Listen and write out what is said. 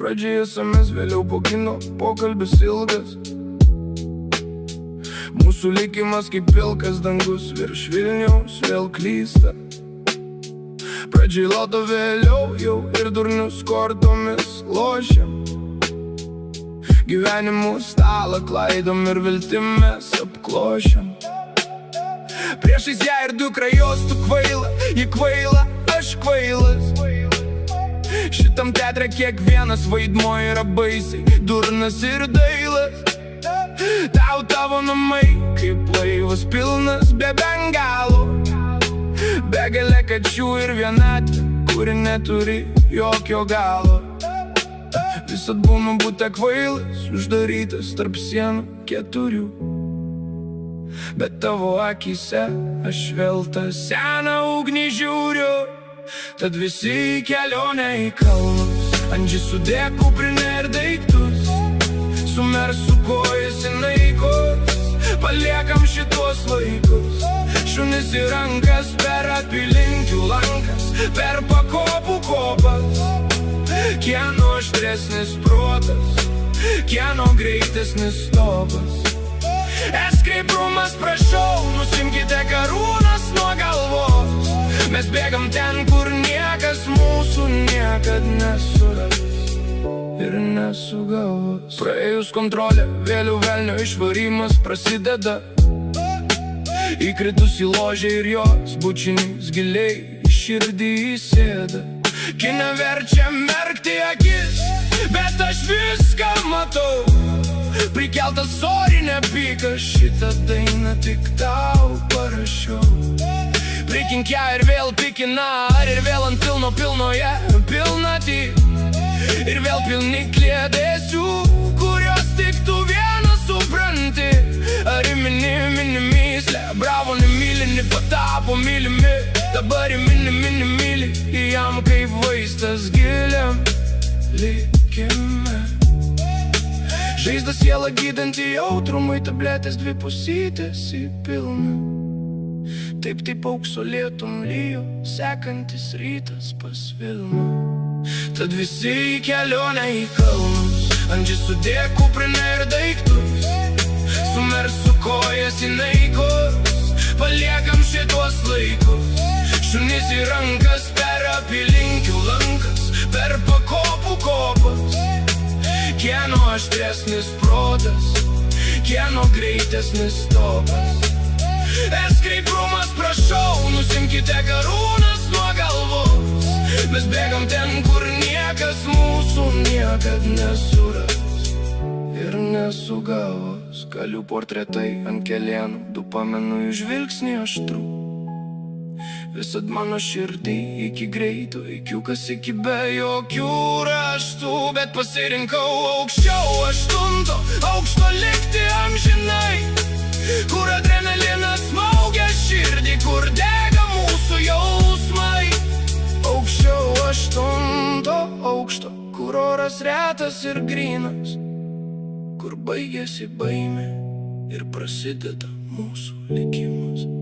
Pradžioje esamės, vėliau po kino, pokalbis ilgas. Mūsų likimas kaip pilkas dangus, virš Vilniaus vėl klysta. Pradžiai loto, vėliau jau ir durnius kortomis lošiam. Gyvenimų stalą klaidom ir viltim mes apklošiam. Priešais ją ir dukra jos, tu kvaila, ji kvaila, aš kvailas. Šitam teatre kiekvienas vaidmuo yra baisiai durnas ir dailas. Tau tavo namai kaip laivas pilnas be bengalų, begalė kačių ir vienatvė, kuri neturi jokio galo. Visad būnu būti kvailas, uždarytas tarp sienų keturių, bet tavo akyse aš vėl tą seną ugnį žiūriu. Tad visi į kelionę į kalnus, Andži sudėk kuprinę ir daiktus, sumersiu kojas į naikus, paliekam šitos laikus. Šunis į rankas, per apylinkių lankas, per pakopų kopas. Kieno aštresnis protas, kieno greitesnis stopas. Eskreiprumas, prašau, nusimkite karūnas nuo galvos. Mes bėgam ten, kur niekas mūsų niekad nesuras ir nesugavos. Praėjus kontrolę, vėliau velnio išvarimas prasideda. Įkritus į ložę ir jos bučinys giliai į širdį įsėda. Kine verčia merkti akis, bet aš viską matau. Prikeltas orinė pyka, šitą dainą tik tau parašiau. Prikink ją ir vėl pikina, ar ir vėl ant pilnoje pilnatį. Ir vėl pilni kliedesių, kurios tik tu vieną supranti. Ar mini myslę, bravo nemylini, patapo mylimi. Dabar mini, jam kaip vaistas giliam likime. Žaizdą sielą gydanti jautrumui, tabletės dvipusytės į pilną. Taip aukso lietum lyjo, sekantis rytas pas Vilmą. Tad visi į kelionę į kalnus, Andži sudėk kuprinę ir daiktus, sumersiu kojas į naikus, paliekam šitos laikus. Šunis į rankas, per apylinkių lankas, per pakopų kopas. Kieno aštresnis protas, kieno greitesnis stopas. Eskreiprumas, prašau, nusimkite karūnas nuo galvos. Mes bėgam ten, kur niekas mūsų niekad nesuras ir nesugavos. Kalių portretai ant kelienų, du pamenu iš žvilgsnį aštrų. Visad mano širdį iki greito, ikiukas iki be jokių raštų. Bet pasirinkau aukščiau aštunto aukšto likti amžinai, kur adrenalinas smaugia širdį, kur dega mūsų jausmai. Aukščiau aštunto aukšto, kur oras retas ir grynas, kur baigėsi baimė ir prasideda mūsų likimas.